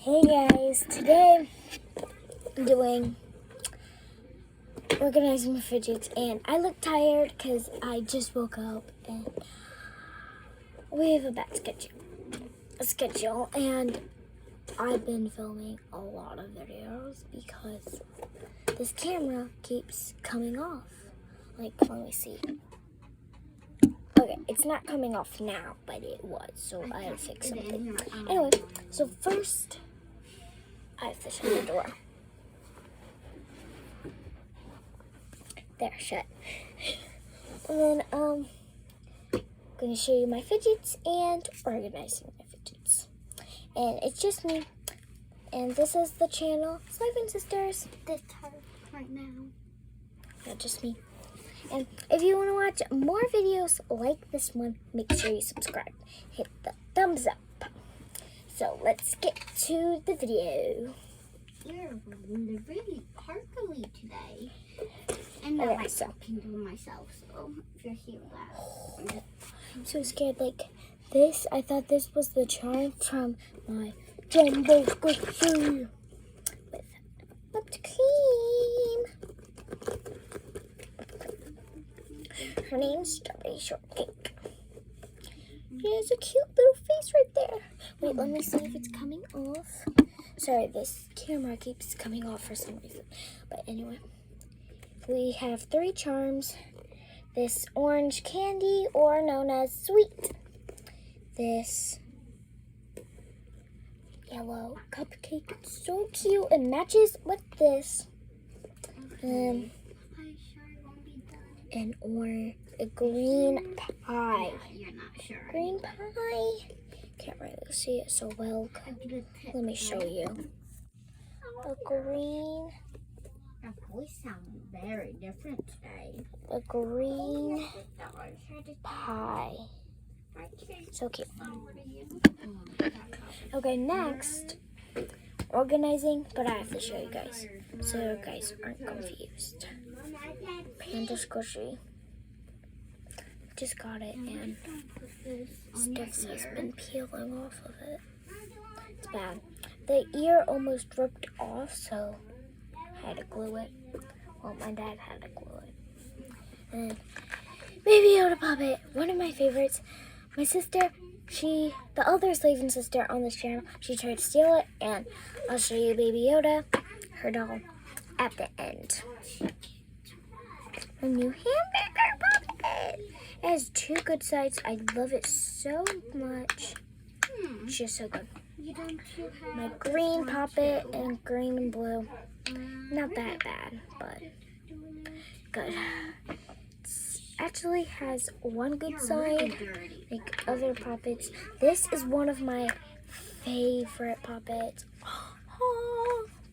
Hey guys, today I'm doing organizing my fidgets, and I look tired because I just woke up and we have a bad schedule, and I've been filming a lot of videos because this camera keeps coming off. Like, let me see. Okay, it's not coming off now, but it was, so I had to fix something. Anyway, so first I have to shut the door. There, shut. And then I'm gonna show you my fidgets and organizing my fidgets. And it's just me. And this is the channel, Slave Sisters. This time right now. Not just me. And if you want to watch more videos like this one, make sure you subscribe. Hit the thumbs up. So let's get to the video. You're really sparkly today. I'm not talking to myself, so if you hear that. I'm so scared. Like this, I thought this was the charm from my jumbo squishy with whipped cream. Her name's Strawberry Shortcake. She has a cute little face right there. Wait, let me see if it's coming off. Sorry, this camera keeps coming off for some reason. But anyway, we have 3 charms. This orange candy, or known as sweet. This yellow cupcake. It's so cute. It matches with this. And a green pie. You're not sure. Green pie. Can't really see it so well. Let me show you. A green. Our voice sounds very different today. A green pie. So cute. Okay, next, organizing, but I have to show you guys so you guys aren't confused. Panda squishy. Just got it, and stuff has been peeling off of it. It's bad. The ear almost ripped off, so I had to glue it. Well, my dad had to glue it. And Baby Yoda puppet, one of my favorites. My sister, the other Slavin sister on this channel, she tried to steal it, and I'll show you Baby Yoda, her doll, at the end. A new hamburger puppet. It has 2 good sides. I love it so much. It's just so good. My green puppet and green and blue. Not that bad, but good. It actually has one good side, like other puppets. This is one of my favorite puppets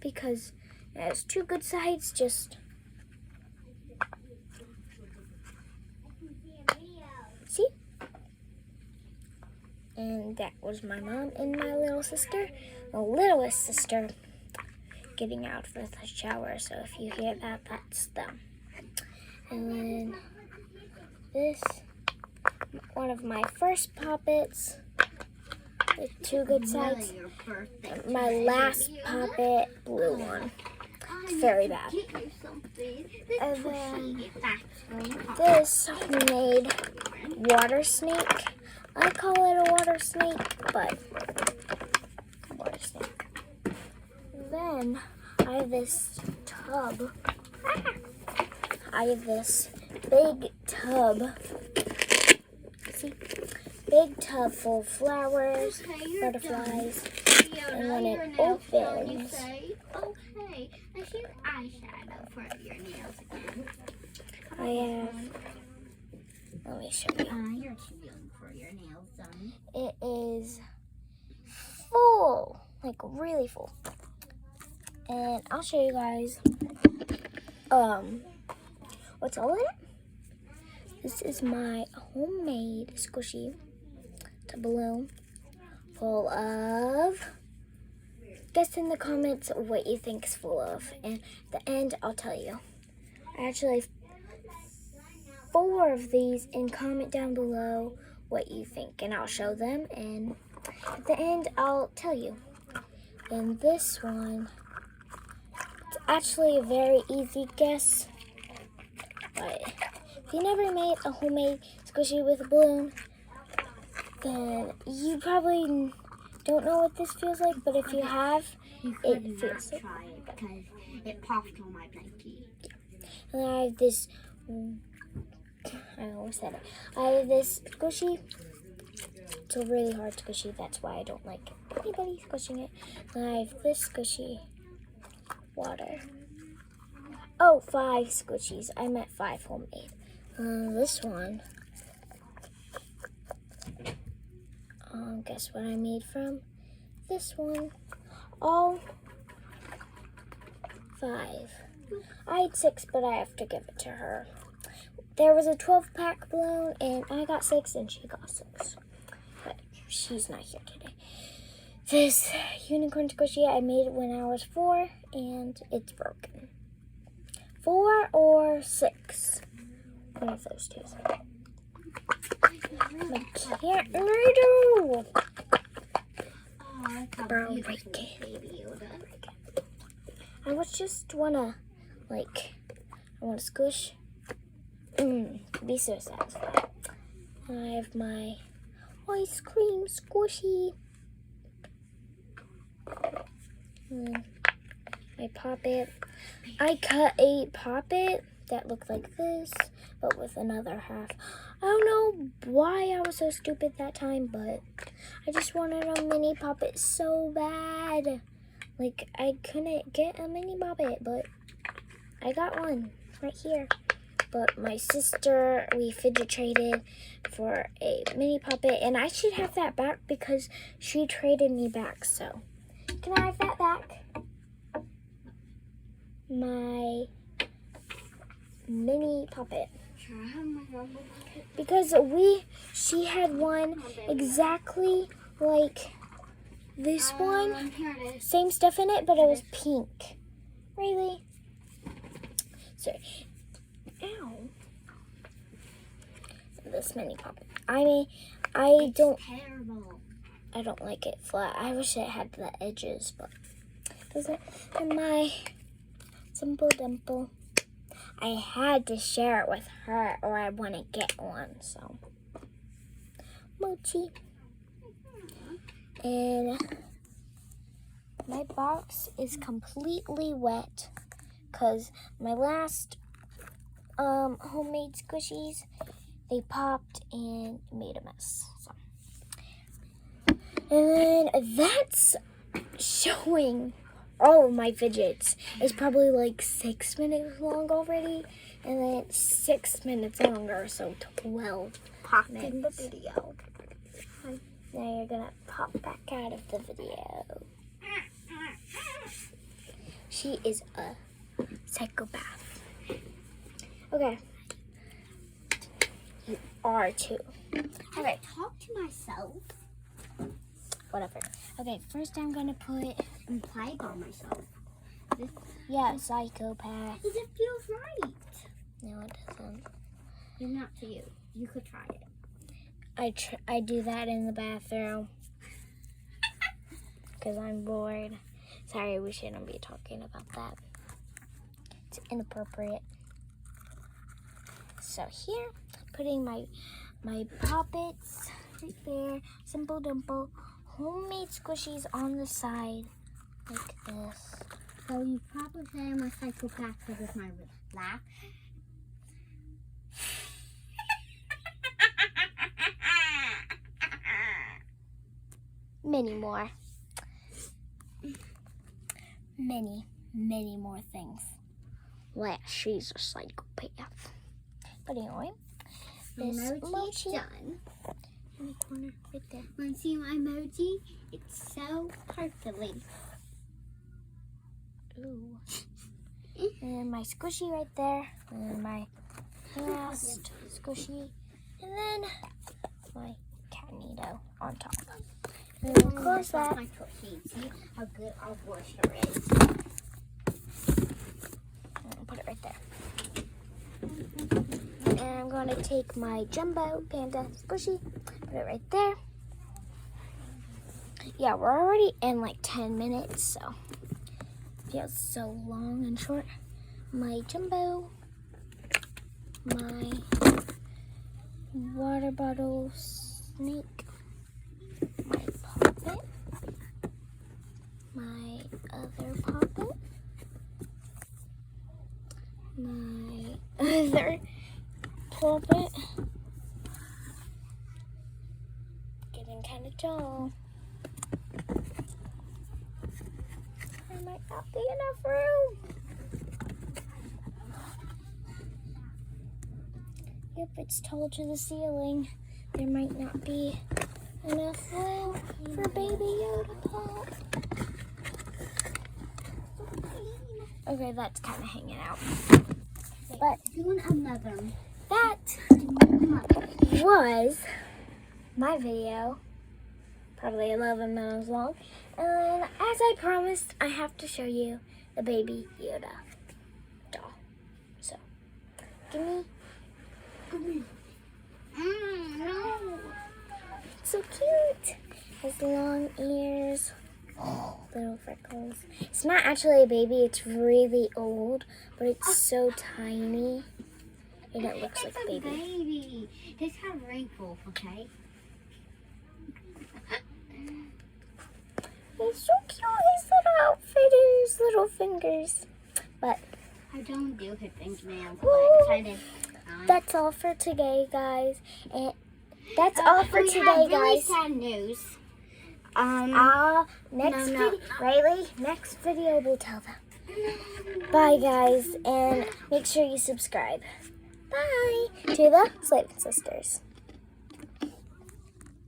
because it has 2 good sides. Just see? And that was my mom and my little sister, the littlest sister, getting out of the shower. So if you hear that, that's them. And then this, one of my first puppets with 2 good sides. My last puppet, blue one. It's very bad. And then this homemade water snake. I call it a water snake, but water snake. Then I have this tub. I have this big tub. See? Big tub full of flowers, butterflies, and when it opens, okay, I see eyeshadow for your nails again. I have, let me show you. You're too young for your nails done. It is full, like really full. And I'll show you guys what's all in it. This is my homemade squishy to balloon full of, guess in the comments what you think is full of, and at the end I'll tell you. I actually have 4 of these, and comment down below what you think, and I'll show them, and at the end I'll tell you. And this one, it's actually a very easy guess. But if you never made a homemade squishy with a balloon, then you probably don't know what this feels like. But if you have, it feels like. Try it because it popped on my blankie. And I have this. I almost said it. I have this squishy. It's a really hard squishy. That's why I don't like anybody squishing it. And I have this squishy. Water. Oh, 5 squishies. I meant 5 homemade. This one. Guess what I made from this one? All 5. I had 6, but I have to give it to her. There was a 12-pack balloon, and I got 6, and she got 6. But she's not here today. This unicorn squishy, I made it when I was 4, and it's broken. 4 or 6. One of those two. I can't read it. Break it. I just wanna, I wanna squish. Be so satisfied. I have my ice cream squishy. I pop it. I cut a Pop-It that looked like this, but with another half. I don't know why I was so stupid that time, but I just wanted a mini Pop-It so bad. I couldn't get a mini Pop-It, but I got one right here. But my sister, we fidget traded for a mini Pop-It, and I should have that back because she traded me back. So, can I have that back? My mini Pop-It. Because she had one exactly like this one. Same stuff in it, but it was pink. Really? So, ow. This mini Pop-It. I don't like it flat. I wish it had the edges, but it doesn't. And my Simple Dimple. I had to share it with her or I wouldn't get one, so. Mochi. And my box is completely wet because my last homemade squishies, they popped and made a mess. So. And then that's showing all of my fidgets. It's probably 6 minutes long already, and then it's 6 minutes longer, so 12 minutes. In the video. Now you're gonna pop back out of the video. She is a psychopath. Okay. You are too. Okay, talk to myself. Whatever. Okay, first I'm gonna put and play by myself. Psychopath. Because it feels right. No, it doesn't. It's not for you. You could try it. I do that in the bathroom because I'm bored. Sorry, we shouldn't be talking about that. It's inappropriate. So here, putting my Pop-Its right there. Simple Dimple. Homemade squishies on the side like this. So you probably say I'm a psychopath because of my laugh. Many more. Many more things. Well, she's a psychopath. But anyway, this mochi done. In the corner right there. Want to see my emoji? It's so sparkly. Ooh. And my squishy right there. And my last squishy. And then my Catnado on top. And then close that. My cookie. See how good our washer is. And put it right there. And I'm going to take my Jumbo Panda squishy, put it right there. yeah, we're already in like 10 minutes, so feels so long and short. My Jumbo, my water bottle snake, my poppet, my other poppet, my other poppet. Getting kind of tall. There might not be enough room. Yep, it's tall to the ceiling. There might not be enough room for Baby Yoda Pop. Okay, that's kind of hanging out. But doing another. That was my video. Probably 11 minutes long. And as I promised, I have to show you the Baby Yoda doll. So, give me. No. So cute. Has long ears, little freckles. It's not actually a baby, it's really old, but it's so tiny. And it looks like a baby. Baby. This has wrinkles, okay? He's so cute, his little outfit and his little fingers. But I don't do his fingernails, but kind of. That's all for today, guys. And that's all for today, really guys. Sad news. Next video we'll tell them. Bye, guys, and make sure you subscribe. Bye to the Slave Sisters.